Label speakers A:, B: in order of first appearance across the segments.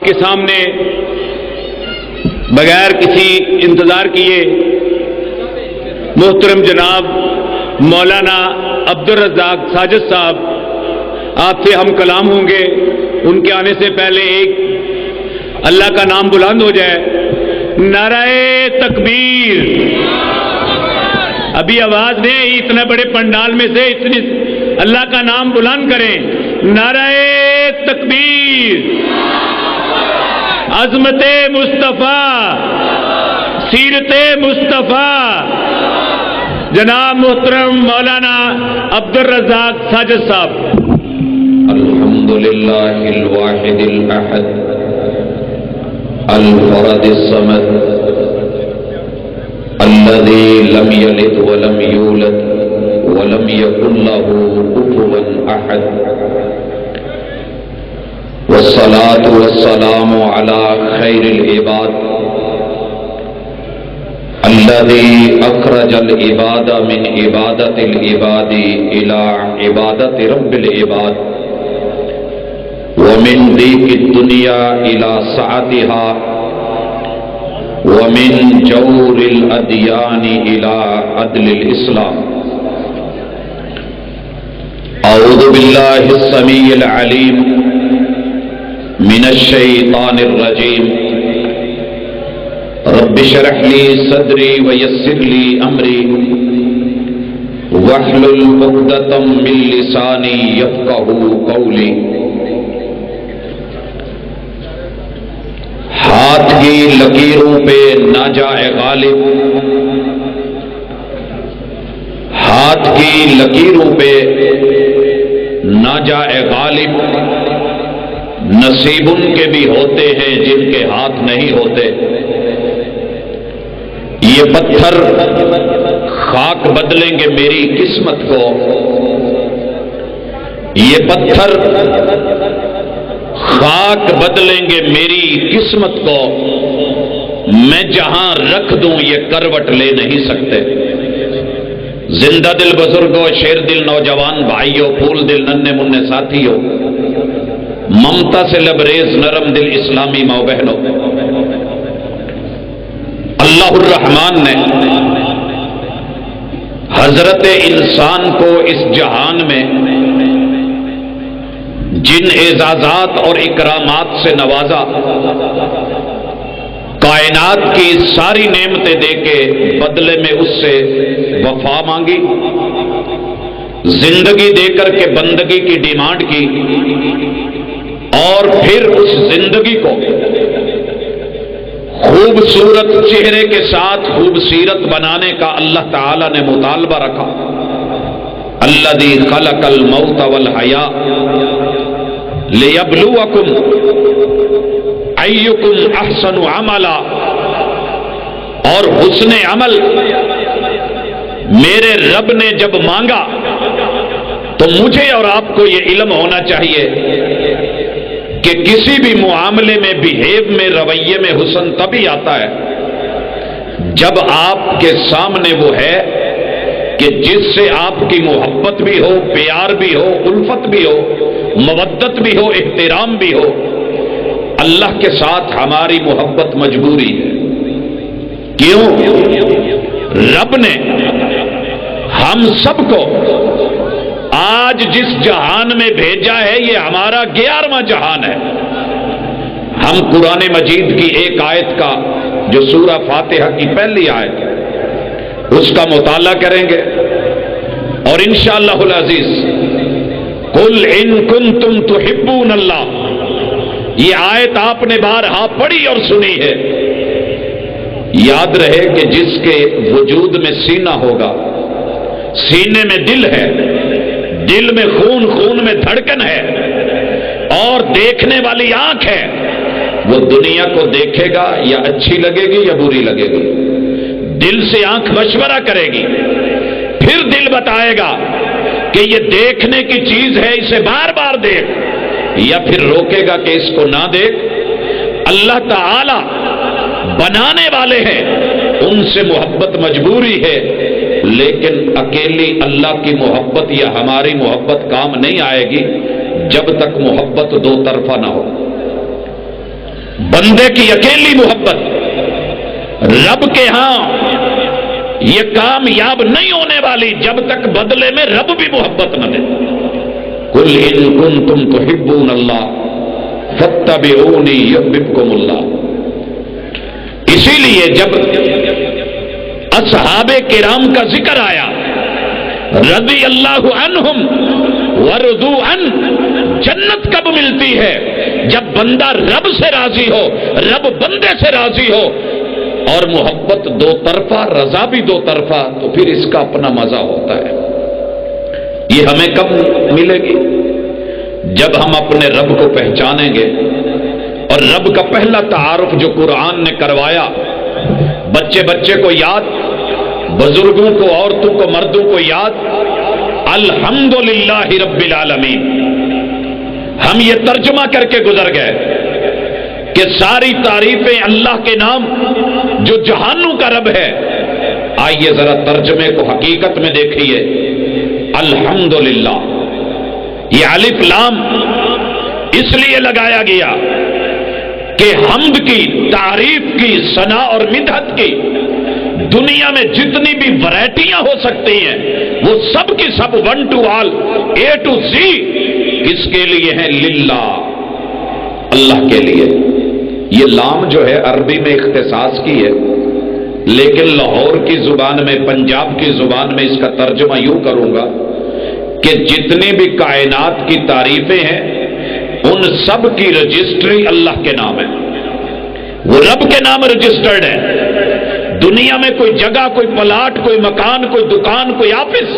A: کے سامنے بغیر کسی انتظار کیے محترم جناب مولانا عبدالرزاق ساجد صاحب آپ سے ہم کلام ہوں گے. ان کے آنے سے پہلے ایک اللہ کا نام بلند ہو جائے. نعرہ تکبیر. ابھی آواز دیں, اتنے بڑے پنڈال میں سے اتنی اللہ کا نام بلند کریں. نعرہ تکبیر. عظمت مصطفیٰ, سیرت مصطفیٰ. جناب محترم مولانا عبدالرزاق ساجد صاحب.
B: الحمدللہ الواحد الاحد الفرد الصمد الذي لم يلد ولم يولد ولم يكن له كفوا احد والصلاة والسلام على خير العباد الذي أخرج العباد من عبادة العباد إلى عبادة رب العباد ومن ضيق الدنيا إلى سعتها ومن جور الأديان إلى عدل الإسلام. أعوذ بالله السميع العليم من الشيطان الرجيم. رب اشرح لي صدري ويسر لي أمري واحلل عقدة من لساني يفقهوا قولي. ہاتھ کی لکیروں پہ نہ جائے غالب, ہاتھ کی لکیروں پہ نہ جائے غالب. نصیب ان کے بھی ہوتے ہیں جن کے ہاتھ نہیں ہوتے. یہ پتھر خاک بدلیں گے میری قسمت کو, یہ پتھر خاک بدلیں گے میری قسمت کو. میں جہاں رکھ دوں یہ کروٹ لے نہیں سکتے. زندہ دل بزرگوں, شیر دل نوجوان بھائیوں, پھول دل ننھے منھے ساتھیوں, ممتا سے لبریز نرم دل اسلامی ماں بہنوں, اللہ الرحمن نے حضرت انسان کو اس جہان میں جن اعزازات اور اکرامات سے نوازا, کائنات کی ساری نعمتیں دے کے بدلے میں اس سے وفا مانگی, زندگی دے کر کے بندگی کی ڈیمانڈ کی, اور پھر اس زندگی کو خوبصورت چہرے کے ساتھ خوبصورت بنانے کا اللہ تعالی نے مطالبہ رکھا. الذی خلق الموت والحیاء لیبلوکم ایکم احسن عملا. اور حسن عمل میرے رب نے جب مانگا تو مجھے اور آپ کو یہ علم ہونا چاہیے کہ کسی بھی معاملے میں, بہیو میں, رویے میں حسن تبھی آتا ہے جب آپ کے سامنے وہ ہے کہ جس سے آپ کی محبت بھی ہو, پیار بھی ہو, الفت بھی ہو, مودت بھی ہو, احترام بھی ہو. اللہ کے ساتھ ہماری محبت مجبوری ہے. کیوں؟ رب نے ہم سب کو آج جس جہان میں بھیجا ہے یہ ہمارا 11واں جہان ہے. ہم قرآن مجید کی ایک آیت کا, جو سورہ فاتحہ کی پہلی آیت ہے, اس کا مطالعہ کریں گے, اور انشاءاللہ العزیز قل ان کنتم تحبون اللہ, یہ آیت آپ نے بارہا پڑھی اور سنی ہے. یاد رہے کہ جس کے وجود میں سینہ ہوگا, سینے میں دل ہے, دل میں خون, خون میں دھڑکن ہے, اور دیکھنے والی آنکھ ہے, وہ دنیا کو دیکھے گا یا اچھی لگے گی یا بری لگے گی. دل سے آنکھ مشورہ کرے گی, پھر دل بتائے گا کہ یہ دیکھنے کی چیز ہے, اسے بار بار دیکھ, یا پھر روکے گا کہ اس کو نہ دیکھ. اللہ تعالی بنانے والے ہیں, ان سے محبت مجبوری ہے, لیکن اکیلی اللہ کی محبت یا ہماری محبت کام نہیں آئے گی جب تک محبت دو طرفہ نہ ہو. بندے کی اکیلی محبت رب کے ہاں یہ کامیاب نہیں ہونے والی جب تک بدلے میں رب بھی محبت نہ دے. قل ان کنتم تحبون اللہ فاتبعونی یحببکم اللہ. اسی لیے جب اصحاب کرام کا ذکر آیا رضی اللہ عنہم ورضوا عنہ، جنت کب ملتی ہے؟ جب بندہ رب سے راضی ہو، رب بندے سے راضی ہو، اور محبت دو طرفہ، رضا بھی دو طرفہ، تو پھر اس کا اپنا مزہ ہوتا ہے. یہ ہمیں کب ملے گی؟ جب ہم اپنے رب کو پہچانیں گے. اور رب کا پہلا تعارف جو قرآن نے کروایا، بچے بچے کو یاد، بزرگوں کو، عورتوں کو، مردوں کو یاد، الحمدللہ رب العالمین. ہم یہ ترجمہ کر کے گزر گئے کہ ساری تعریفیں اللہ کے نام جو جہانوں کا رب ہے. آئیے ذرا ترجمے کو حقیقت میں دیکھیے. الحمدللہ، یہ الف لام اس لیے لگایا گیا کہ حمد کی، تعریف کی، ثنا اور مدحت کی دنیا میں جتنی بھی ورائٹیاں ہو سکتی ہیں وہ سب کی سب one to all, A to Z کس کے لیے ہیں؟ للہ، اللہ کے لیے. یہ لام جو ہے عربی میں اختصاص کی ہے، لیکن لاہور کی زبان میں، پنجاب کی زبان میں اس کا ترجمہ یوں کروں گا کہ جتنی بھی کائنات کی تعریفیں ہیں ان سب کی رجسٹری اللہ کے نام ہے. وہ رب کے نام رجسٹرڈ ہے. دنیا میں کوئی جگہ، کوئی پلاٹ، کوئی مکان، کوئی دکان، کوئی آفس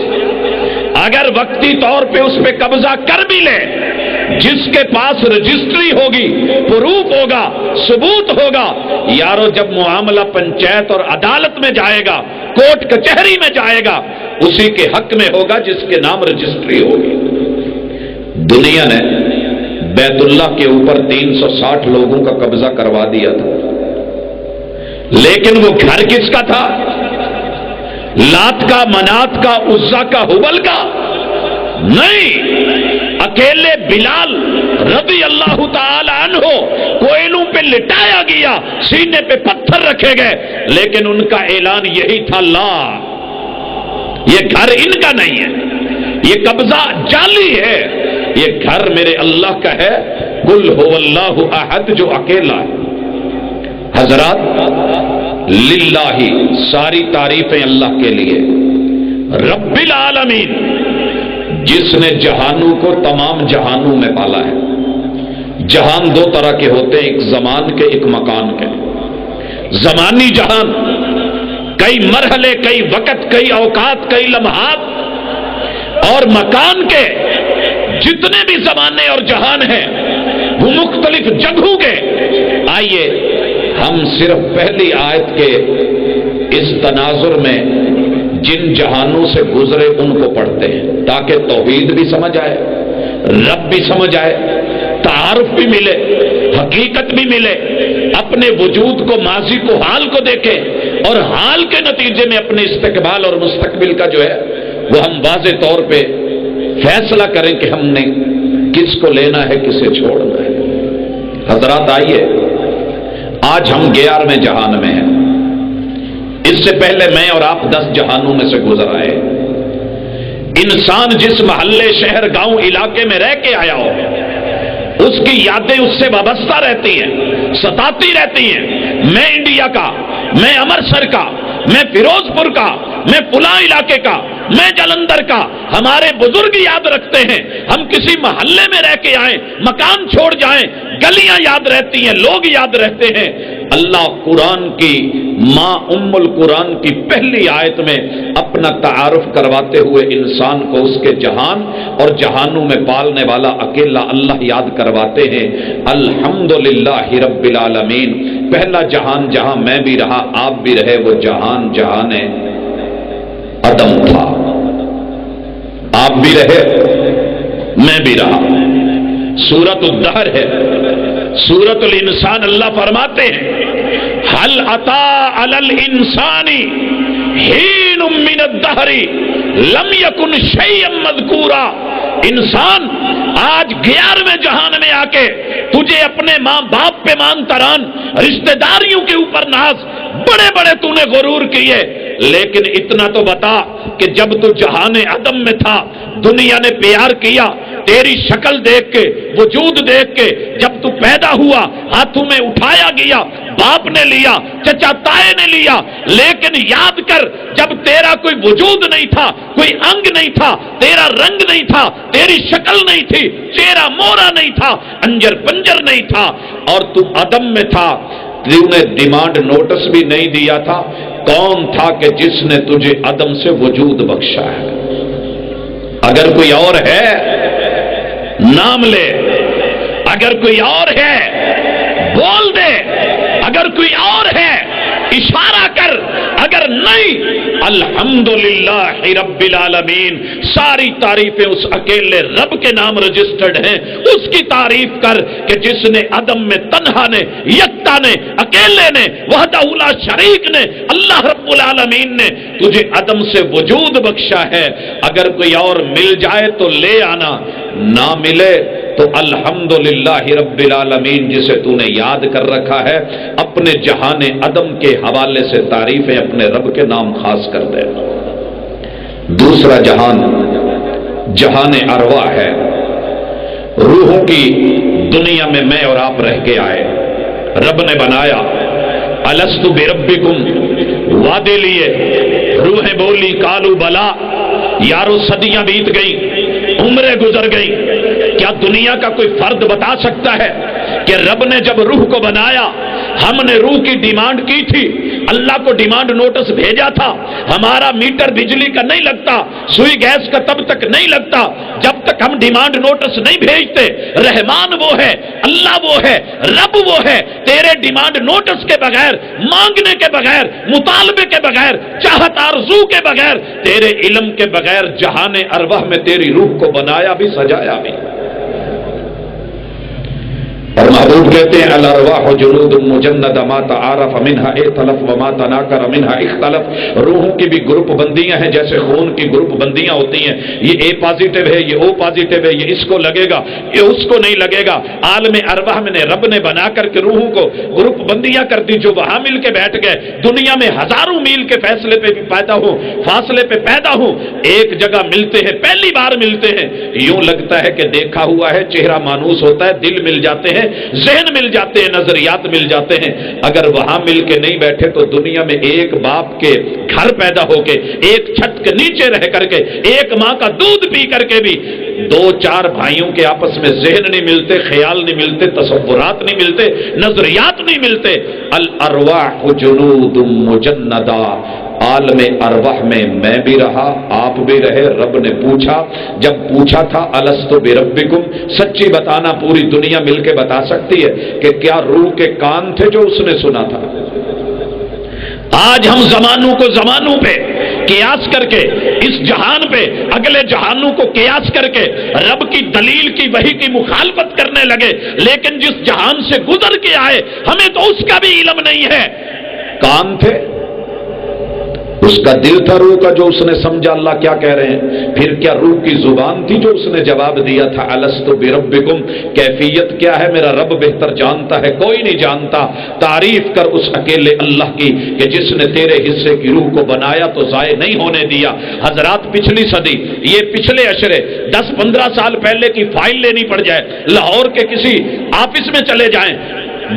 B: اگر وقتی طور پہ اس پہ قبضہ کر بھی لے، جس کے پاس رجسٹری ہوگی، پروف ہوگا، ثبوت ہوگا، یارو جب معاملہ پنچایت اور عدالت میں جائے گا، کورٹ کچہری میں جائے گا، اسی کے حق میں ہوگا جس کے نام رجسٹری ہوگی. دنیا نے بیت اللہ کے اوپر 360 لوگوں کا قبضہ کروا دیا تھا، لیکن وہ گھر کس کا تھا؟ لات کا، منات کا، عزا کا، ہبل کا؟ نہیں، اکیلے بلال رضی اللہ تعالی عنہ کوئلوں پہ لٹایا گیا، سینے پہ پتھر رکھے گئے، لیکن ان کا اعلان یہی تھا، لا، یہ گھر ان کا نہیں ہے، یہ قبضہ جعلی ہے، یہ گھر میرے اللہ کا ہے. قل هو اللہ احد، جو اکیلا ہے. حضرات، للہ، ساری تعریفیں اللہ کے لیے. رب العالمین، جس نے جہانوں کو تمام جہانوں میں پالا ہے. جہان دو طرح کے ہوتے ہیں، ایک زمان کے، ایک مکان کے. زمانی جہان کئی مرحلے، کئی وقت، کئی اوقات، کئی لمحات، اور مکان کے جتنے بھی زمانے اور جہان ہیں وہ مختلف جگہوں کے. آئیے ہم صرف پہلی آیت کے اس تناظر میں جن جہانوں سے گزرے ان کو پڑھتے ہیں تاکہ توحید بھی سمجھ آئے، رب بھی سمجھ آئے، تعارف بھی ملے، حقیقت بھی ملے، اپنے وجود کو، ماضی کو، حال کو دیکھیں، اور حال کے نتیجے میں اپنے استقبال اور مستقبل کا جو ہے وہ ہم واضح طور پہ فیصلہ کریں کہ ہم نے کس کو لینا ہے، کسے چھوڑنا ہے. حضرات آئیے، آج ہم 11ویں جہان میں ہیں. اس سے پہلے میں اور آپ 10 جہانوں میں سے گزر آئے. انسان جس محلے، شہر، گاؤں، علاقے میں رہ کے آیا ہو، اس کی یادیں اس سے وابستہ رہتی ہیں، ستاتی رہتی ہیں. میں انڈیا کا، میں امرتسر کا، میں فیروز پور کا، میں فلاں علاقے کا، میں جلندھر کا. ہمارے بزرگ یاد رکھتے ہیں. ہم کسی محلے میں رہ کے آئیں، مکان چھوڑ جائیں، گلیاں یاد رہتی ہیں، لوگ یاد رہتے ہیں. اللہ قرآن کی ماں ام القرآن کی پہلی آیت میں اپنا تعارف کرواتے ہوئے انسان کو اس کے جہان اور جہانوں میں پالنے والا اکیلا اللہ یاد کرواتے ہیں. الحمدللہ رب العالمین. پہلا جہان جہاں میں بھی رہا، آپ بھی رہے، وہ جہان عدم تھا. آپ بھی رہے، میں بھی رہا. سورۃ الدہر ہے، سورۃ الانسان. اللہ فرماتے ہیں حل اتی علی الانسان حین من الدہر لم یکن شیئا مذکورا. انسان آج 11ویں جہان میں آ کے تجھے اپنے ماں باپ پہ مان تران، رشتہ داریوں کے اوپر ناز، بڑے بڑے تو نے غرور کیے، لیکن اتنا تو بتا کہ جب تو جہان عدم میں تھا دنیا نے پیار کیا، تیری شکل دیکھ کے، وجود دیکھ کے، جب تو پیدا ہوا ہاتھوں میں اٹھایا گیا، باپ نے لیا، چچا تائے نے لیا، لیکن یاد کر جب تیرا کوئی وجود نہیں تھا، کوئی انگ نہیں تھا، تیرا رنگ نہیں تھا، تیری شکل نہیں تھی، چہرہ مورا نہیں تھا، انجر پنجر نہیں تھا، اور تو عدم میں تھا، تو نے ڈیمانڈ نوٹس بھی نہیں دیا تھا، کون تھا کہ جس نے تجھے عدم سے وجود بخشا ہے؟ اگر کوئی اور ہے نام لے، اگر کوئی اور ہے بول دے، اگر کوئی اور ہے اشارہ کر، اگر نہیں الحمدللہ رب العالمین، ساری تعریفیں اس اکیلے رب کے نام رجسٹرڈ ہیں، اس کی تعریف کر کہ جس نے عدم میں تنہا نے، یکتا نے، اکیلے نے، وحدہ لا شریک نے، اللہ رب العالمین نے تجھے عدم سے وجود بخشا ہے۔ اگر کوئی اور مل جائے تو لے آنا، نہ ملے تو الحمدللہ رب العالمین جسے تو نے یاد کر رکھا ہے، اپنے جہان عدم کے حوالے سے تعریفیں اپنے رب کے نام خاص کر دے۔ دوسرا جہان جہان ارواح ہے، روحوں کی دنیا میں میں اور آپ رہ کے آئے، رب نے بنایا، الست بربکم، وعدے لیے، روحیں بولی کالو بلا، یارو صدیاں بیت گئی، عمریں گزر گئی، کیا دنیا کا کوئی فرد بتا سکتا ہے کہ رب نے جب روح کو بنایا، ہم نے روح کی ڈیمانڈ کی تھی، اللہ کو ڈیمانڈ نوٹس بھیجا تھا، ہمارا میٹر بجلی کا نہیں لگتا، سوئی گیس کا تب تک نہیں لگتا جب تک ہم ڈیمانڈ نوٹس نہیں بھیجتے۔ رحمان وہ ہے، اللہ وہ ہے، رب وہ ہے، تیرے ڈیمانڈ نوٹس کے بغیر، مانگنے کے بغیر، مطالبے کے بغیر، چاہت آرزو کے بغیر، تیرے علم کے بغیر جہان ارواح میں تیری روح کو بنایا بھی، سجایا بھی۔ اور محبوب کہتے ہیں الارواح جنود مجندہ ما تعارف منها ائتلف وما تناکر منها اختلف، روحوں کی بھی گروپ بندیاں ہیں جیسے خون کی گروپ بندیاں ہوتی ہیں، یہ اے پازیٹیو ہے، یہ او پازیٹیو ہے، یہ اس کو لگے گا، یہ اس کو نہیں لگے گا۔ عالم ارواح میں نے رب نے بنا کر کے روحوں کو گروپ بندیاں کر دی، جو وہاں مل کے بیٹھ گئے، دنیا میں ہزاروں میل کے فاصلے پہ پیدا ہوں، ایک جگہ ملتے ہیں، پہلی بار ملتے ہیں، یوں لگتا ہے کہ دیکھا ہوا ہے، چہرہ مانوس ہوتا ہے، دل مل جاتے ہیں، ذہن مل جاتے ہیں، نظریات مل جاتے ہیں۔ اگر وہاں مل کے نہیں بیٹھے تو دنیا میں ایک باپ کے گھر پیدا ہو کے، ایک چھت کے نیچے رہ کر کے، ایک ماں کا دودھ پی کر کے بھی دو چار بھائیوں کے آپس میں ذہن نہیں ملتے، خیال نہیں ملتے، تصورات نہیں ملتے، نظریات نہیں ملتے۔ الارواح جنود مجندہ، عالم ارواح میں بھی رہا، آپ بھی رہے۔ رب نے پوچھا، جب پوچھا تھا الست بربکم، سچی بتانا پوری دنیا مل کے بتا سکتی ہے کہ کیا روح کے کان تھے جو اس نے سنا تھا؟ آج ہم زمانوں کو زمانوں پہ قیاس کر کے، اس جہان پہ اگلے جہانوں کو قیاس کر کے رب کی دلیل کی وحی کی مخالفت کرنے لگے، لیکن جس جہان سے گزر کے آئے ہمیں تو اس کا بھی علم نہیں ہے۔ کان تھے، اس کا دل تھا روح کا جو اس نے سمجھا اللہ کیا کہہ رہے ہیں، پھر کیا روح کی زبان تھی جو اس نے جواب دیا تھا الست بربکم، کیفیت کیا ہے میرا رب بہتر جانتا ہے، کوئی نہیں جانتا۔ تعریف کر اس اکیلے اللہ کی کہ جس نے تیرے حصے کی روح کو بنایا تو ضائع نہیں ہونے دیا۔ حضرات پچھلی صدی، یہ پچھلے عشرے 10-15 سال پہلے کی فائل لینی پڑ جائے، لاہور کے کسی آفس میں چلے جائیں،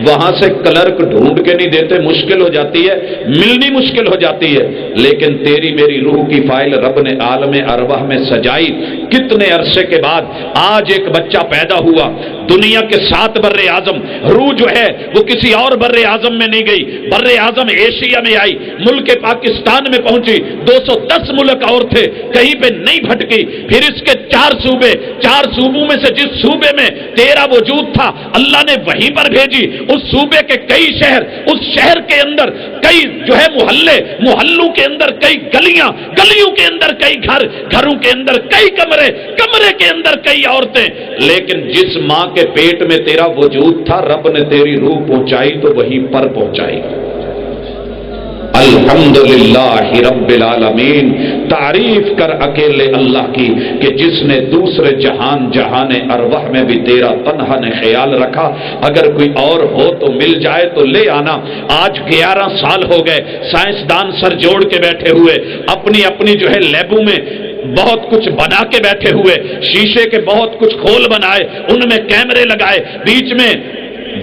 B: وہاں سے کلرک ڈھونڈ کے نہیں دیتے، مشکل ہو جاتی ہے، ملنی مشکل ہو جاتی ہے، لیکن تیری میری روح کی فائل رب نے عالم ارواح میں سجائی۔ کتنے عرصے کے بعد آج ایک بچہ پیدا ہوا، دنیا کے 7 بر اعظم، روح جو ہے وہ کسی اور بر اعظم میں نہیں گئی، بر اعظم ایشیا میں آئی، ملک پاکستان میں پہنچی، 210 ملک اور تھے، کہیں پہ نہیں بھٹکی۔ پھر اس کے 4 صوبے، 4 صوبوں میں سے جس صوبے میں تیرا وجود تھا اللہ نے وہیں پر بھیجی، اس صوبے کے کئی شہر، اس شہر کے اندر کئی جو ہے محلے، محلوں کے اندر کئی گلیاں، گلیوں کے اندر کئی گھر، گھروں کے اندر کئی کمرے، کمرے کے اندر کئی عورتیں، لیکن جس ماں کے پیٹ میں تیرا وجود تھا رب نے تیری روح پہنچائی تو وہیں پر پہنچائی۔ الحمدللہ رب العالمین، تعریف کر اکیلے اللہ کی کہ جس نے دوسرے جہان جہان ارواح میں بھی تیرا تنہا نے خیال رکھا۔ اگر کوئی اور ہو تو مل جائے تو لے آنا۔ آج 11 سال ہو گئے سائنسدان سر جوڑ کے بیٹھے ہوئے، اپنی اپنی جو ہے لیبوں میں بہت کچھ بنا کے بیٹھے ہوئے، شیشے کے بہت کچھ کھول بنائے، ان میں کیمرے لگائے، بیچ میں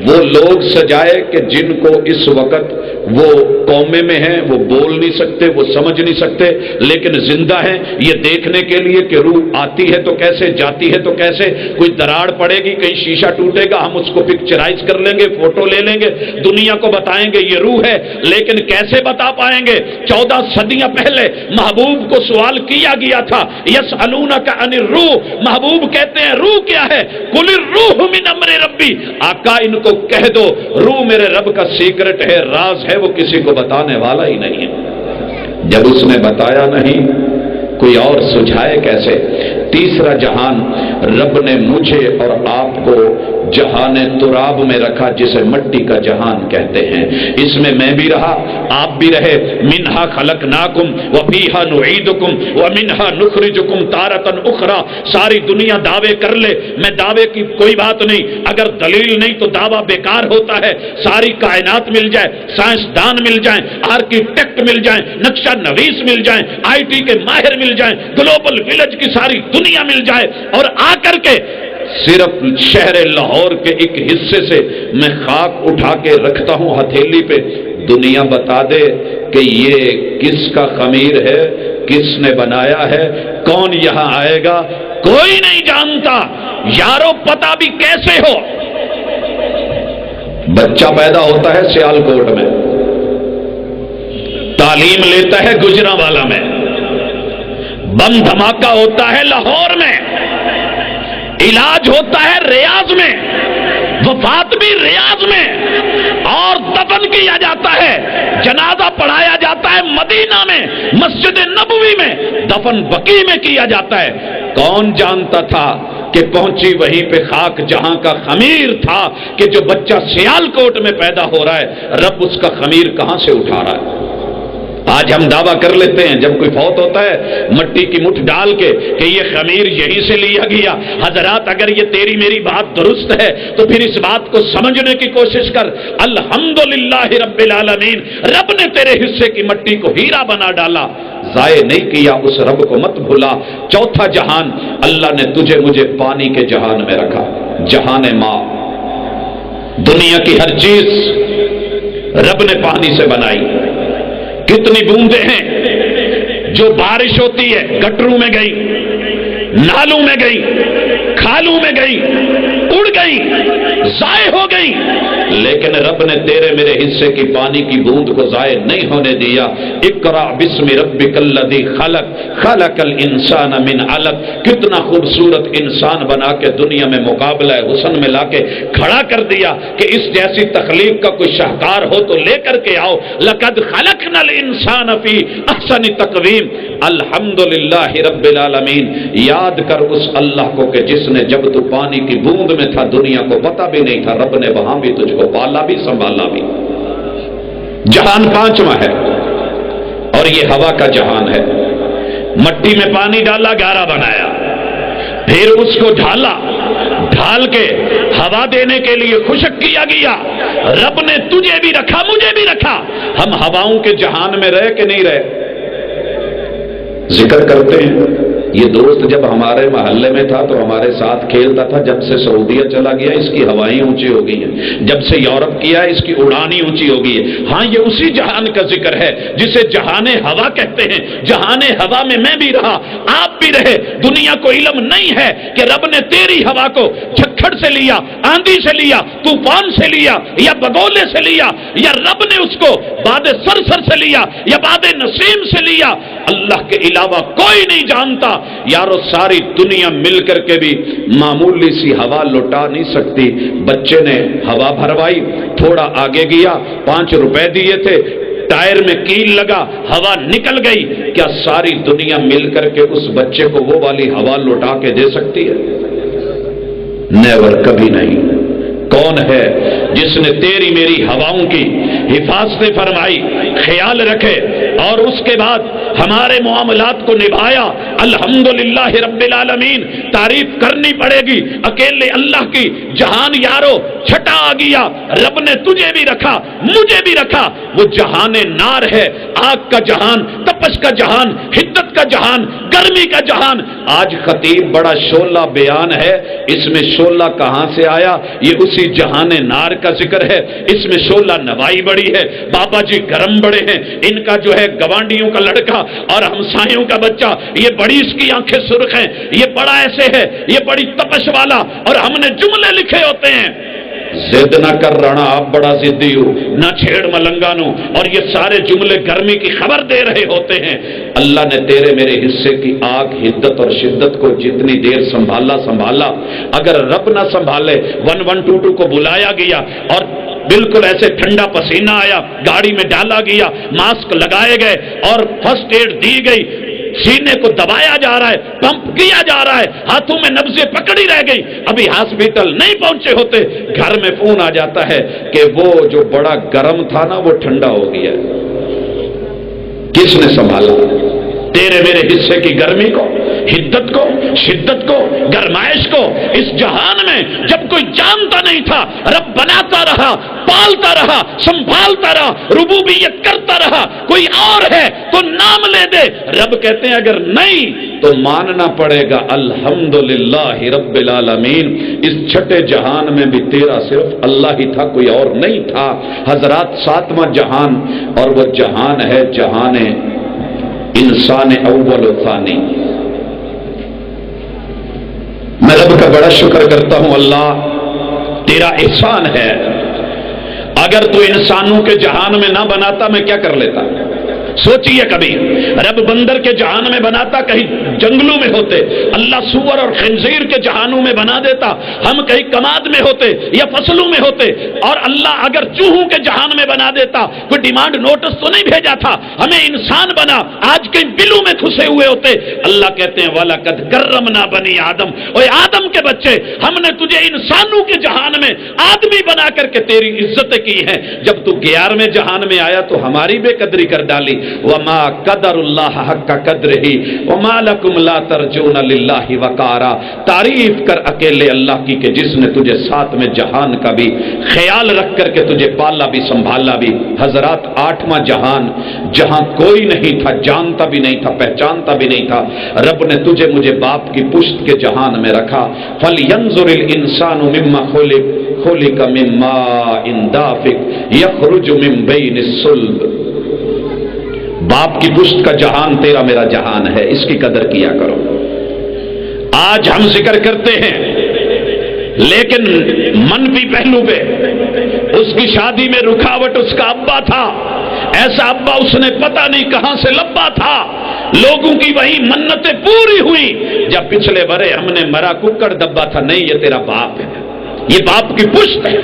B: وہ لوگ سجائے کہ جن کو اس وقت وہ قومے میں ہیں، وہ بول نہیں سکتے، وہ سمجھ نہیں سکتے، لیکن زندہ ہیں یہ دیکھنے کے لیے کہ روح آتی ہے تو کیسے، جاتی ہے تو کیسے، کوئی دراڑ پڑے گی، کہیں شیشہ ٹوٹے گا، ہم اس کو پکچرائز کر لیں گے، فوٹو لے لیں گے، دنیا کو بتائیں گے یہ روح ہے، لیکن کیسے بتا پائیں گے؟ 14 صدیاں پہلے محبوب کو سوال کیا گیا تھا، یسألونک عن الروح، محبوب کہتے ہیں روح کیا ہے؟ قل الروح من امر ربی، آقا ان کو کہہ دو روح میرے رب کا سیکرٹ ہے، راز ہے، وہ کسی کو بتانے والا ہی نہیں ہے۔ جب اس نے بتایا نہیں، کوئی اور سجھائے کیسے؟ تیسرا جہان رب نے مجھے اور آپ کو جہان تراب میں رکھا، جسے مٹی کا جہان کہتے ہیں۔ اس میں میں بھی رہا، آپ بھی رہے۔ منہا خلقناکم وفیہا نعیدکم ومنہا نخرجکم تارۃ اخری۔ ساری دنیا دعوے کر لے، میں دعوے کی کوئی بات نہیں، اگر دلیل نہیں تو دعویٰ بیکار ہوتا ہے۔ ساری کائنات مل جائے، سائنسدان مل جائیں، آرکیٹیکٹ مل جائیں، نقشہ نویس مل جائیں، آئی ٹی کے ماہر مل جائیں، گلوبل ولیج کی ساری دنیا مل جائے، اور آ کر کے صرف شہر لاہور کے ایک حصے سے میں خاک اٹھا کے رکھتا ہوں ہتھیلی پہ، دنیا بتا دے کہ یہ کس کا خمیر ہے، کس نے بنایا ہے، کون یہاں آئے گا، کوئی نہیں جانتا۔ یارو پتہ بھی کیسے ہو؟ بچہ پیدا ہوتا ہے سیالکوٹ میں، تعلیم لیتا ہے گجرانوالا میں، بم دھماکہ ہوتا ہے لاہور میں، علاج ہوتا ہے ریاض میں، وفات بھی ریاض میں، اور دفن کیا جاتا ہے، جنازہ پڑھایا جاتا ہے مدینہ میں، مسجد نبوی میں، دفن بقیع میں کیا جاتا ہے۔ کون جانتا تھا کہ پہنچی وہیں پہ خاک جہاں کا خمیر تھا کہ جو بچہ سیالکوٹ میں پیدا ہو رہا ہے، رب اس کا خمیر کہاں سے اٹھا رہا ہے؟ آج ہم دعویٰ کر لیتے ہیں جب کوئی فوت ہوتا ہے مٹی کی مٹھ ڈال کے کہ یہ خمیر یہیں سے لیا گیا۔ حضرات اگر یہ تیری میری بات درست ہے تو پھر اس بات کو سمجھنے کی کوشش کر۔ الحمدللہ رب العالمین، رب نے تیرے حصے کی مٹی کو ہیرا بنا ڈالا، ضائع نہیں کیا، اس رب کو مت بھولا۔ چوتھا جہان اللہ نے تجھے مجھے پانی کے جہان میں رکھا، جہان ماں۔ دنیا کی ہر چیز رب نے پانی سے بنائی۔ کتنی بوندیں ہیں جو بارش ہوتی ہے گٹروں میں گئی، نالوں میں گئی، کھالوں میں گئی، اڑ گئی، ضائع ہو گئی، لیکن رب نے تیرے میرے حصے کی پانی کی بوند کو ضائع نہیں ہونے دیا۔ اقرأ بسم ربک الذی خلق خلق الانسان من علق، کتنا خوبصورت انسان بنا کے دنیا میں مقابلہ حسن میں لا کے کھڑا کر دیا کہ اس جیسی تخلیق کا کوئی شاہکار ہو تو لے کر کے آؤ۔ لقد خلقنا الانسان فی احسن تقویم۔ الحمدللہ رب العالمین، یاد کر اس اللہ کو کہ جس نے جب تو پانی کی بوند میں تھا دنیا کو پتہ بھی نہیں تھا، رب نے وہاں بھی تجھ کو پالا بھی سنبھالا بھی۔ جہان پانچواں ہے اور یہ ہوا کا جہان ہے۔ مٹی میں پانی ڈالا، گارا بنایا، پھر اس کو ڈھالا، ڈھال کے ہوا دینے کے لیے خشک کیا گیا۔ رب نے تجھے بھی رکھا، مجھے بھی رکھا۔ ہم ہواؤں کے جہان میں رہے کہ نہیں رہے؟ ذکر کرتے ہیں یہ دوست جب ہمارے محلے میں تھا تو ہمارے ساتھ کھیلتا تھا، جب سے سعودیہ چلا گیا اس کی ہوائیں اونچی ہو گئی ہیں، جب سے یورپ کیا اس کی اڑانی اونچی ہو گئی ہے۔ ہاں یہ اسی جہان کا ذکر ہے جسے جہان ہوا کہتے ہیں۔ جہان ہوا میں میں بھی رہا، آپ بھی رہے۔ دنیا کو علم نہیں ہے کہ رب نے تیری ہوا کو جھکڑ سے لیا، آندھی سے لیا، طوفان سے لیا، یا بگولے سے لیا، یا رب نے اس کو باد سرسر سے لیا، یا باد نسیم سے لیا۔ اللہ کے علاوہ کوئی نہیں جانتا۔ یارو ساری دنیا مل کر کے بھی معمولی سی ہوا لوٹا نہیں سکتی۔ بچے نے ہوا بھروائی، تھوڑا آگے گیا، 5 روپے دیے تھے، ٹائر میں کیل لگا، ہوا نکل گئی۔ کیا ساری دنیا مل کر کے اس بچے کو وہ والی ہوا لوٹا کے دے سکتی ہے؟ نیور، کبھی نہیں۔ کون ہے جس نے تیری میری ہواؤں کی حفاظت فرمائی، خیال رکھے اور اس کے بعد ہمارے معاملات کو نبھایا؟ الحمدللہ رب العالمین، تعریف کرنی پڑے گی اکیلے اللہ کی۔ جہان یارو چھٹا آ گیا، رب نے تجھے بھی رکھا مجھے بھی رکھا، وہ جہان نار ہے، آگ کا جہان، تپش کا جہان، حدت کا جہان، گرمی کا جہان۔ آج خطیب بڑا شعلہ بیان ہے، اس میں شعلہ کہاں سے آیا؟ یہ اسی جہان نار کا ذکر ہے، اس میں شعلہ نوائی بڑی ہے، بابا جی گرم بڑے ہیں، ان کا جو ہے گوانڈیوں کا لڑکا اور ہمسایوں کا بچہ، یہ بڑی اس کی آنکھیں سرخ ہیں، یہ بڑا ایسے ہے، یہ بڑی تپش والا، اور ہم نے جملے لکھے ہوتے ہیں، زد نہ کر رہنا آپ بڑا ضدی ہو، نہ چھیڑ ملنگانو، اور یہ سارے جملے گرمی کی خبر دے رہے ہوتے ہیں۔ اللہ نے تیرے میرے حصے کی آگ، حدت اور شدت کو جتنی دیر سنبھالا، اگر رب نہ سنبھالے، 1122 کو بلایا گیا اور بالکل ایسے ٹھنڈا پسینہ آیا، گاڑی میں ڈالا گیا، ماسک لگائے گئے اور فرسٹ ایڈ دی گئی، سینے کو دبایا جا رہا ہے، پمپ کیا جا رہا ہے، ہاتھوں میں نبضیں پکڑی رہ گئی، ابھی ہاسپٹل نہیں پہنچے ہوتے، گھر میں فون آ جاتا ہے کہ وہ جو بڑا گرم تھا نا وہ ٹھنڈا ہو گیا۔ کس نے سنبھالا تیرے میرے حصے کی گرمی کو، حدت کو، شدت کو، گرمائش کو؟ اس جہان میں جب کوئی جانتا نہیں تھا، رب بناتا رہا، پالتا رہا، سنبھالتا رہا، ربوبیت کرتا رہا۔ کوئی اور ہے تو نام لے دے، رب کہتے ہیں اگر نہیں تو ماننا پڑے گا الحمدللہ رب العالمین، اس چھٹے جہان میں بھی تیرا صرف اللہ ہی تھا، کوئی اور نہیں تھا۔ حضرات، 7واں جہان، اور وہ جہان ہے جہان انسان اول و ثانی۔ میں رب کا بڑا شکر کرتا ہوں، اللہ تیرا احسان ہے، اگر تو انسانوں کے جہان میں نہ بناتا میں کیا کر لیتا؟ سوچئے کبھی، رب بندر کے جہان میں بناتا کہیں جنگلوں میں ہوتے، اللہ سور اور خنزیر کے جہانوں میں بنا دیتا، ہم کہیں کماد میں ہوتے یا فصلوں میں ہوتے، اور اللہ اگر چوہوں کے جہان میں بنا دیتا، کوئی ڈیمانڈ نوٹس تو نہیں بھیجا تھا، ہمیں انسان بنا، آج کہیں بلوں میں کھسے ہوئے ہوتے۔ اللہ کہتے ہیں وَلَقَدْ كَرَّمْنَا بَنِي آدم، اوے آدم کے بچے، ہم نے تجھے انسانوں کے جہان میں آدمی بنا کر کے تیری عزت کی ہے، جب تو 11ویں جہان میں آیا تو ہماری بے قدری کر ڈالی۔ وما قدر اللہ حق قدرہ وما لکم لا ترجون للہ وقارا۔ تعریف کر اکیلے اللہ کی کہ جس نے تجھے 7ویں جہان کا بھی خیال رکھ کر کے تجھے پالا بھی سنبھالا بھی۔ حضرات، 8واں جہان، جہاں کوئی نہیں تھا، جانتا بھی نہیں تھا، پہچانتا بھی نہیں تھا، رب نے تجھے مجھے باپ کی پشت کے جہان میں رکھا۔ فَلْيَنْظُرِ الْإِنسَانُ مِمَّا خُلِقَ مِن مَّاءٍ دَافِقٍ يَخْرُجُ مِن بَيْنِ الصُّلْبِ۔ باپ کی پشت کا جہان تیرا میرا جہان ہے، اس کی قدر کیا کرو۔ آج ہم ذکر کرتے ہیں لیکن منفی پہلو پہ، اس کی شادی میں رکاوٹ اس کا ابا تھا، ایسا ابا اس نے پتہ نہیں کہاں سے لبا تھا، لوگوں کی وہی منتیں پوری ہوئی، جب پچھلے برے ہم نے مرا ککڑ دبا تھا، نہیں یہ تیرا باپ ہے، یہ باپ کی پشت ہے،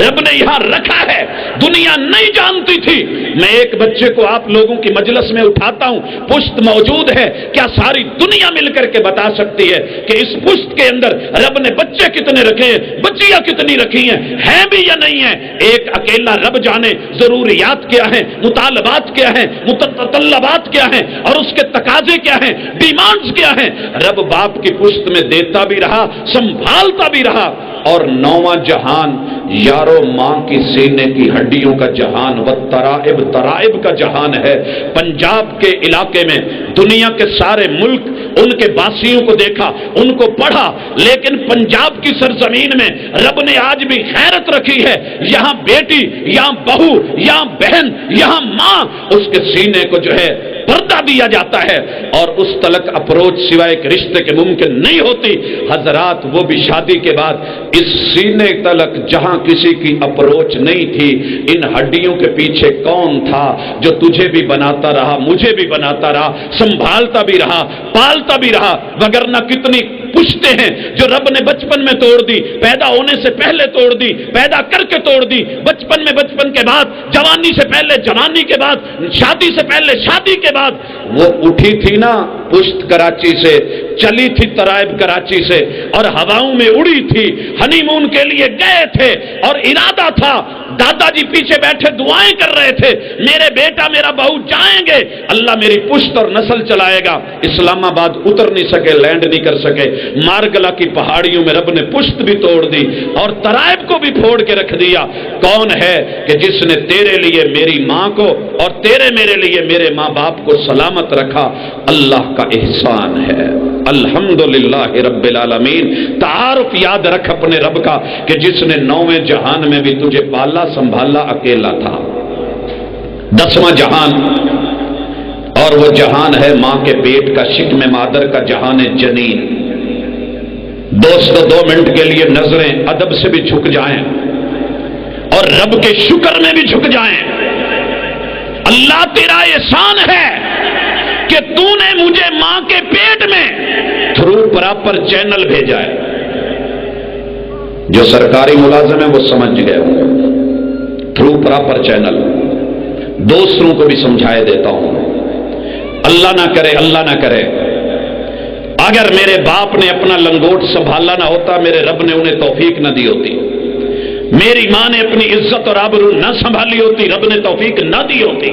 B: رب نے یہاں رکھا ہے، دنیا نہیں جانتی تھی۔ میں ایک بچے کو آپ لوگوں کی مجلس میں اٹھاتا ہوں، پشت موجود ہے، کیا ساری دنیا مل کر کے بتا سکتی ہے کہ اس پشت کے اندر رب نے بچے کتنے رکھے ہیں، بچیاں کتنی رکھی ہیں بھی یا نہیں ہیں؟ ایک اکیلا رب جانے ضروریات کیا ہیں، مطالبات کیا ہیں، متطلبات کیا ہیں، اور اس کے تقاضے کیا ہیں، ڈیمانڈز کیا ہیں۔ رب باپ کی پشت میں دیتا بھی رہا، سنبھالتا بھی رہا۔ اور 9واں جہان یارو ماں کی سینے کی ہڈیوں کا جہان، و ترائب کا جہان ہے۔ پنجاب کے علاقے میں دنیا کے سارے ملک، ان کے باسیوں کو دیکھا، ان کو پڑھا، لیکن پنجاب کی سرزمین میں رب نے آج بھی غیرت رکھی ہے، یہاں بیٹی، یہاں بہو، یہاں بہن، یہاں ماں، اس کے سینے کو جو ہے پردہ دیا جاتا ہے، اور اس تلک اپروچ سوائے ایک رشتے کے ممکن نہیں ہوتی۔ حضرات، وہ بھی شادی کے بعد اس سینے تلک جہاں کسی کی اپروچ نہیں تھی، ان ہڈیوں کے پیچھے کون تھا جو تجھے بھی بناتا رہا، مجھے بھی بناتا رہا، سنبھالتا بھی رہا، پالتا بھی رہا؟ وگرنہ کتنی پشتے ہیں جو رب نے بچپن میں توڑ دی، پیدا ہونے سے پہلے توڑ دی، پیدا کر کے توڑ دی، بچپن میں، بچپن کے بعد، جوانی سے پہلے، جوانی کے بعد، شادی سے پہلے، شادی کے بعد۔ وہ اٹھی تھی نا پشت کراچی سے، چلی تھی ترائب کراچی سے اور ہواؤں میں اڑی تھی، ہنی مون کے لیے گئے تھے اور ارادہ تھا، دادا جی پیچھے بیٹھے دعائیں کر رہے تھے، میرے بیٹا میرا بہو جائیں گے، اللہ میری پشت اور نسل چلائے گا۔ اسلام آباد اتر نہیں سکے، لینڈ نہیں کر سکے، مارگلا کی پہاڑیوں میں رب نے پشت بھی توڑ دی اور ترائب کو بھی پھوڑ کے رکھ دیا۔ کون ہے کہ جس نے تیرے لیے میری ماں کو اور تیرے میرے لیے میرے ماں باپ کو سلامت رکھا؟ اللہ کا احسان ہے۔ الحمدللہ رب العالمین۔ تعارف یاد رکھ اپنے رب کا کہ جس نے 9ویں جہان میں بھی تجھے پالا سنبھالا اکیلا تھا، 10واں جہان، اور وہ جہان ہے ماں کے پیٹ کا، شکم مادر کا جہان جنین۔ دوستو 2 منٹ کے لیے نظریں ادب سے بھی جھک جائیں اور رب کے شکر میں بھی جھک جائیں۔ اللہ تیرا احسان ہے کہ تو نے مجھے ماں کے پیٹ میں تھرو پراپر چینل بھیجا ہے۔ جو سرکاری ملازم ہیں وہ سمجھ گئے ہوں گے، تھرو پراپر چینل۔ دوسروں کو بھی سمجھائے دیتا ہوں، اللہ نہ کرے، اللہ نہ کرے اگر میرے باپ نے اپنا لنگوٹ سنبھالا نہ ہوتا، میرے رب نے انہیں توفیق نہ دی ہوتی، میری ماں نے اپنی عزت اور آبرو نہ سنبھالی ہوتی، رب نے توفیق نہ دی ہوتی،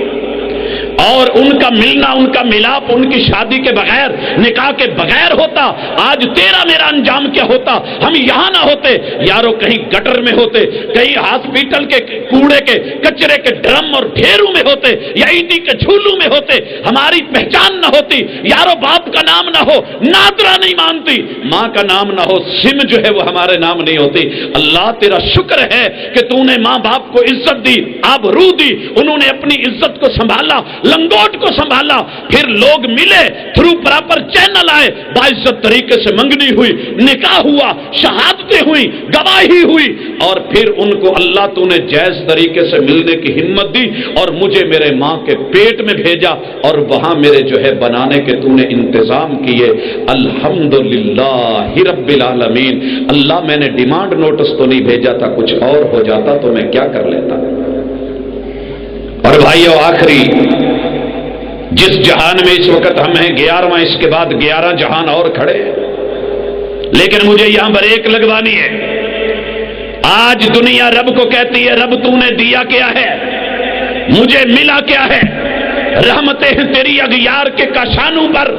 B: اور ان کا ملنا، ان کا ملاپ ان کی شادی کے بغیر، نکاح کے بغیر ہوتا، آج تیرا میرا انجام کیا ہوتا؟ ہم یہاں نہ ہوتے یارو، کہیں گٹر میں ہوتے، کہیں ہاسپٹل کے کوڑے کے کچرے کے ڈرم اور ڈھیروں میں ہوتے، یا اینٹی کے جھولوں میں ہوتے، ہماری پہچان نہ ہوتی یارو، باپ کا نام نہ ہو، نادرا نہیں مانتی، ماں کا نام نہ ہو، سم جو ہے وہ ہمارے نام نہیں ہوتی۔ اللہ تیرا شکر ہے کہ تو نے ماں باپ کو عزت دی، آبرو دی، انہوں نے اپنی عزت کو سنبھالا، لنگوٹ کو سنبھالا، پھر لوگ ملے، تھرو پراپر چینل آئے، باعزت طریقے سے منگنی ہوئی، نکاح ہوا، شہادتیں ہوئی، گواہی ہوئی، اور پھر ان کو اللہ تو نے جائز طریقے سے ملنے کی ہمت دی اور مجھے میرے ماں کے پیٹ میں بھیجا، اور وہاں میرے جو ہے بنانے کے تو نے انتظام کیے۔ الحمدللہ رب العالمین۔ اللہ میں نے ڈیمانڈ نوٹس تو نہیں بھیجا تھا، کچھ اور ہو جاتا تو میں کیا کر لیتا۔ اور بھائیو، آخری جس جہان میں اس وقت ہم ہیں 11واں، اس کے بعد 11 جہان اور کھڑے ہیں، لیکن مجھے یہاں بریک لگوانی ہے۔ آج دنیا رب کو کہتی ہے، رب تو نے دیا کیا ہے، مجھے ملا کیا ہے؟ رحمتیں ہیں تیری اغیار کے کاشانوں پر،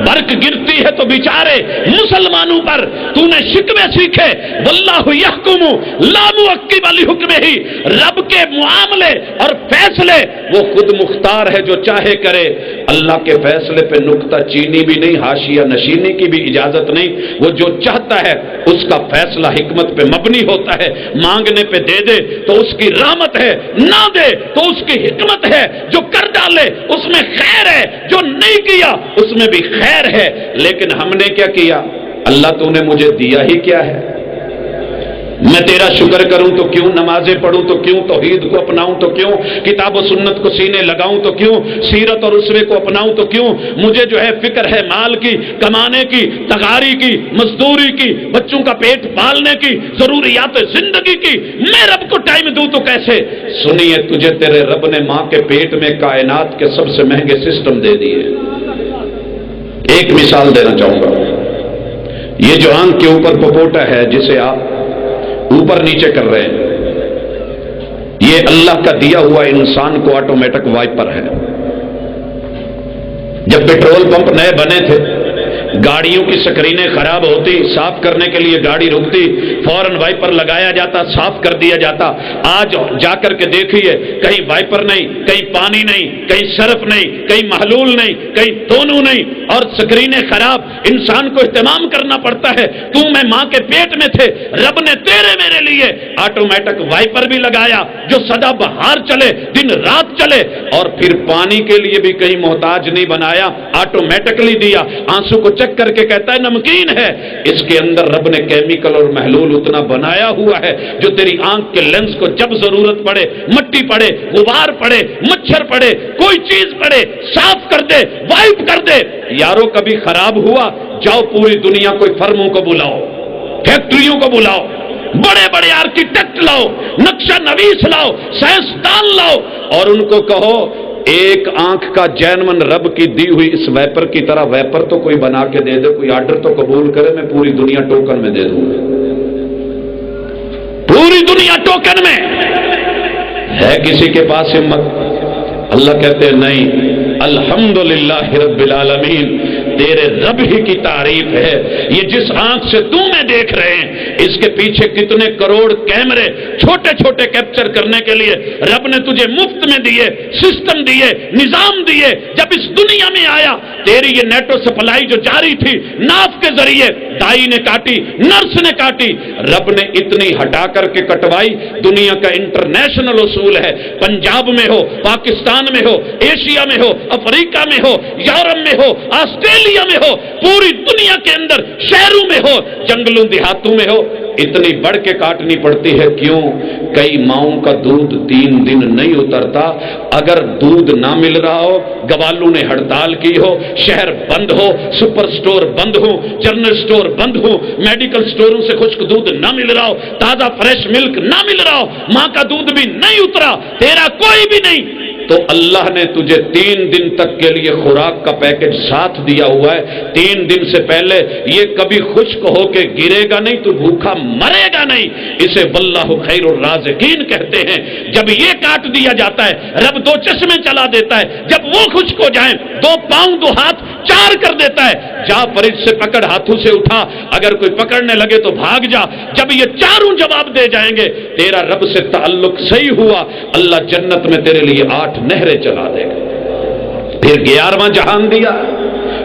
B: برق گرتی ہے تو بیچارے مسلمانوں پر، تو نے شکوے سیکھے، واللہ یحکم لا معقب لحکمہ، رب کے معاملے اور فیصلے وہ خود مختار ہے، جو چاہے کرے۔ اللہ کے فیصلے پہ نکتہ چینی بھی نہیں، حاشیہ نشینی کی بھی اجازت نہیں، وہ جو چاہتا ہے اس کا فیصلہ حکمت پہ مبنی ہوتا ہے۔ مانگنے پہ دے دے تو اس کی رحمت ہے، نہ دے تو اس کی حکمت ہے، جو کر ڈالے اس میں خیر ہے، جو نہیں کیا اس میں بھی خیر ہے۔ لیکن ہم نے کیا کیا؟ اللہ تو نے مجھے دیا ہی کیا ہے؟ میں تیرا شکر کروں تو کیوں، نمازیں پڑھوں تو کیوں، توحید کو اپناؤں تو کیوں، کتاب و سنت کو سینے لگاؤں تو کیوں، سیرت اور اسوے کو اپناؤں تو کیوں؟ مجھے جو ہے فکر ہے مال کی، کمانے کی، تغاری کی، مزدوری کی، بچوں کا پیٹ پالنے کی، ضروریات زندگی کی، میں رب کو ٹائم دوں تو کیسے؟ سنیے، تجھے تیرے رب نے ماں کے پیٹ میں کائنات کے سب سے مہنگے سسٹم دے دیے۔ ایک مثال دینا چاہوں گا، یہ جو آنکھ کے اوپر پپوٹا ہے جسے آپ اوپر نیچے کر رہے ہیں، یہ اللہ کا دیا ہوا انسان کو آٹومیٹک وائپر ہے۔ جب پیٹرول پمپ نئے بنے تھے، گاڑیوں کی سکرینیں خراب ہوتی، صاف کرنے کے لیے گاڑی رکتی، فوراً وائپر لگایا جاتا، صاف کر دیا جاتا۔ آج جا کر کے دیکھیے، کہیں وائپر نہیں، کہیں پانی نہیں، کہیں صرف نہیں، کہیں محلول نہیں، کہیں دونوں نہیں، اور سکرینیں خراب۔ انسان کو اہتمام کرنا پڑتا ہے۔ تو میں ماں کے پیٹ میں تھے، رب نے تیرے میرے لیے آٹومیٹک وائپر بھی لگایا جو سدا بہار چلے، دن رات چلے، اور پھر پانی کے لیے بھی کہیں محتاج نہیں بنایا، آٹومیٹکلی دیا۔ آنسو کو چیک کر کے کہتا ہے نمکین ہے، اس کے اندر رب نے کیمیکل اور محلول اتنا بنایا ہوا ہے جو تیری آنکھ کے لینس کو جب ضرورت پڑے، مٹی پڑے، غبار پڑے، مچھر پڑے، کوئی چیز پڑے، صاف کر دے، وائپ کر دے۔ یارو کبھی خراب ہوا، جاؤ پوری دنیا کوئی فرموں کو بلاؤ، فیکٹریوں کو بلاؤ، بڑے بڑے آرکیٹیکٹ لاؤ، نقشہ نویس لاؤ، سائنسدان لاؤ، اور ان کو کہو ایک آنکھ کا جینون رب کی دی ہوئی اس ویپر کی طرح ویپر تو کوئی بنا کے دے دے، کوئی آرڈر تو قبول کرے، میں پوری دنیا ٹوکن میں دے دوں گا، پوری دنیا ٹوکن میں۔ ہے کسی کے پاس ہمت؟ اللہ کہتے ہیں نہیں، الحمدللہ رب العالمین، تیرے رب ہی کی تعریف ہے۔ یہ جس آنکھ سے میں دیکھ رہے ہیں، اس کے پیچھے کتنے کروڑ کیمرے چھوٹے چھوٹے کیپچر کرنے کے لیے رب نے تجھے مفت میں دیے، سسٹم دیے، نظام دیے۔ جب اس دنیا میں آیا، تیری یہ نیٹو سپلائی جو جاری تھی ناف کے ذریعے، دائی نے کاٹی، نرس نے کاٹی، رب نے اتنی ہٹا کر کے کٹوائی۔ دنیا کا انٹرنیشنل اصول ہے، پنجاب میں ہو، پاکستان میں ہو، ایشیا میں ہو، افریقہ میں ہو، یورپ میں ہو، آسٹریلیا میں ہو، پوری دنیا کے اندر شہروں میں ہو، جنگلوں دیہاتوں میں ہو، اتنی بڑھ کے کاٹنی پڑتی ہے۔ کیوں؟ کئی ماؤں کا دودھ 3 دن نہیں اترتا۔ اگر دودھ نہ مل رہا ہو، گوالوں نے ہڑتال کی ہو، شہر بند ہو، سپر سٹور بند ہو، جنرل سٹور بند ہو، میڈیکل سٹوروں سے خشک دودھ نہ مل رہا ہو، تازہ فریش ملک نہ مل رہا ہو، ماں کا دودھ بھی نہیں اترا، تیرا کوئی بھی نہیں، تو اللہ نے تجھے 3 دن تک کے لیے خوراک کا پیکج ساتھ دیا ہوا ہے۔ 3 دن سے پہلے یہ کبھی خشک ہو کے گرے گا نہیں، تو بھوکا مرے گا نہیں۔ اسے واللہ خیر الرازقین کہتے ہیں۔ جب یہ کاٹ دیا جاتا ہے، رب 2 چشمے چلا دیتا ہے، جب وہ خشک ہو جائیں، 2 پاؤں 2 ہاتھ 4 کر دیتا ہے۔ جا فرج سے پکڑ، ہاتھوں سے اٹھا، اگر کوئی پکڑنے لگے تو بھاگ جا۔ جب یہ چاروں جواب دے جائیں گے، تیرا رب سے تعلق صحیح ہوا، اللہ جنت میں تیرے لیے 8 نہریں چلا دے گا۔ پھر 11واں جہان دیا،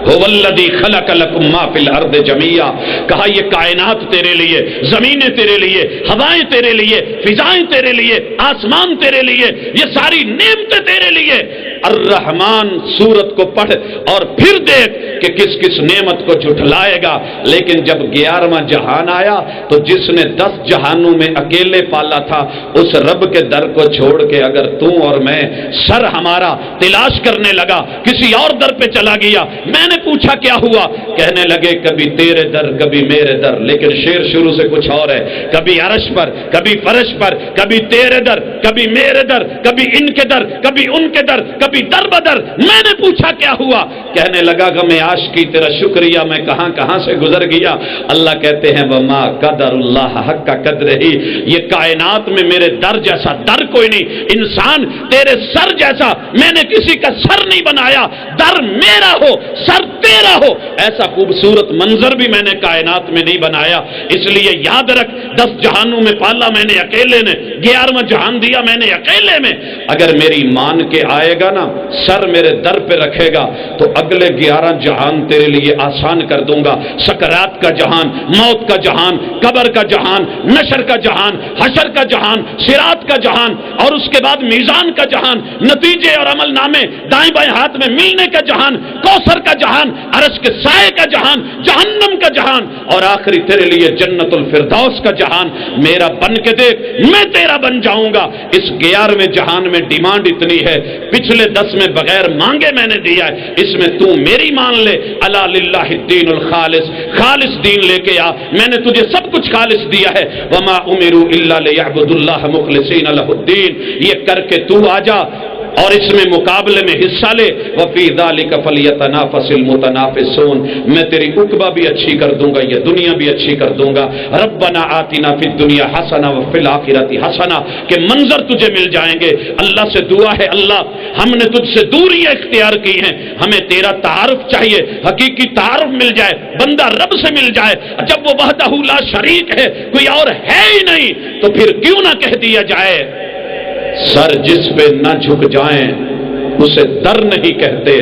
B: هو الذی خلق لکم ما فی الارض جمیعا، کہا یہ کائنات تیرے لیے، زمینیں تیرے لیے، ہوائیں تیرے لیے، فضائیں تیرے لیے، آسمان تیرے لیے، یہ ساری نعمتیں تیرے لیے۔ الرحمن سورت کو پڑھ اور پھر دیکھ کہ کس کس نعمت کو جھٹلائے گا۔ لیکن جب 11واں جہان آیا تو جس نے 10 جہانوں میں اکیلے پالا تھا، اس رب کے در کو چھوڑ کے اگر تو اور میں سر ہمارا تلاش کرنے لگا، کسی اور در پہ چلا گیا، میں نے پوچھا کیا ہوا، کہنے لگے کبھی تیرے در کبھی میرے در، لیکن شعر شروع سے کچھ اور ہے، کبھی عرش پر کبھی فرش پر، کبھی تیرے در کبھی میرے در، کبھی ان کے در کبھی ان کے در، کبھی در بدر۔ میں نے پوچھا کیا ہوا، کہنے لگا غم عاشقی تیرا شکریہ میں کہاں کہاں سے گزر گیا۔ اللہ کہتے ہیں وما قدر اللہ حق قدرہ، یہ کائنات میں میرے در جیسا در کوئی نہیں، انسان تیرے سر جیسا میں نے کسی کا سر نہیں بنایا، در میرا ہو سر تیرا ہو، ایسا خوبصورت منظر بھی میں نے کائنات میں نہیں بنایا۔ اس لیے یاد رکھ، 10 جہانوں میں پالا میں نے اکیلے نے، 11واں جہان دیا میں نے اکیلے میں۔ اگر میری مان کے آئے گا نا، سر میرے در پہ رکھے گا، تو اگلے 11 جہان تیرے لیے آسان کر دوں گا۔ سکرات کا جہان، موت کا جہان، قبر کا جہان، نشر کا جہان، حشر کا جہان، صراط کا جہان، اور اس کے بعد میزان کا جہان، نتیجے اور عمل نامے دائیں بائیں ہاتھ میں ملنے کا جہان، کوثر کا جہان، عرش کے سائے کا جہان، جہنم کا جہان، اور آخری تیرے لیے جنت الفردوس کا جہان۔ میرا بن کے دیکھ، میں تیرا بن جاؤں گا۔ اس 11ویں جہان میں ڈیمانڈ اتنی ہے، پچھلے 10 میں بغیر مانگے میں نے دیا ہے، اس میں تو میری مان لے۔ الا للہ الدین الخالص، خالص دین لے کے آ، میں نے تجھے سب کچھ خالص دیا ہے۔ وما امروا الا لیعبدوا اللہ مخلصین لہ الدین، یہ کر کے تو آ جا اور اس میں مقابلے میں حصہ لے۔ وفی ذلک فلیتنافس المتنافسون، میں تیری عقبہ بھی اچھی کر دوں گا، یہ دنیا بھی اچھی کر دوں گا۔ ربنا آتنا فی الدنیا حسنہ وفی الآخرۃ حسنہ، کہ منظر تجھے مل جائیں گے۔ اللہ سے دعا ہے، اللہ ہم نے تجھ سے دوریاں اختیار کی ہیں، ہمیں تیرا تعارف چاہیے، حقیقی تعارف مل جائے، بندہ رب سے مل جائے۔ جب وہ وحدہ لا شریک ہے، کوئی اور ہے ہی نہیں، تو پھر کیوں نہ کہہ دیا جائے سر جس پہ نہ جھک جائیں اسے در نہیں کہتے،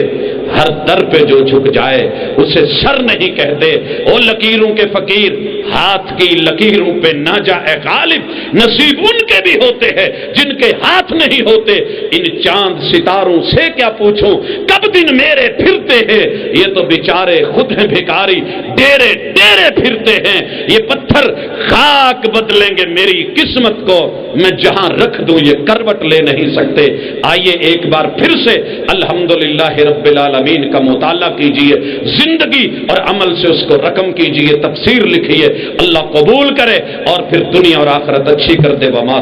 B: ہر در پہ جو جھک جائے اسے سر نہیں کہتے۔ او لکیروں کے فقیر، ہاتھ کی لکیروں پہ نہ جائے غالب، نصیب ان کے بھی ہوتے ہیں جن کے ہاتھ نہیں ہوتے۔ ان چاند ستاروں سے کیا پوچھوں، کب دن میرے پھرتے ہیں، یہ تو بیچارے خود ہیں بھکاری، ڈیرے ڈیرے پھرتے ہیں۔ یہ پتھر خاک بدلیں گے میری قسمت کو، میں جہاں رکھ دوں یہ کروٹ لے نہیں سکتے۔ آئیے ایک بار پھر سے الحمدللہ رب العالمین کا مطالعہ کیجئے، زندگی اور عمل سے اس کو رقم کیجئے، تفسیر لکھیے، اللہ قبول کرے اور پھر دنیا اور آخرت اچھی کر دے۔ وما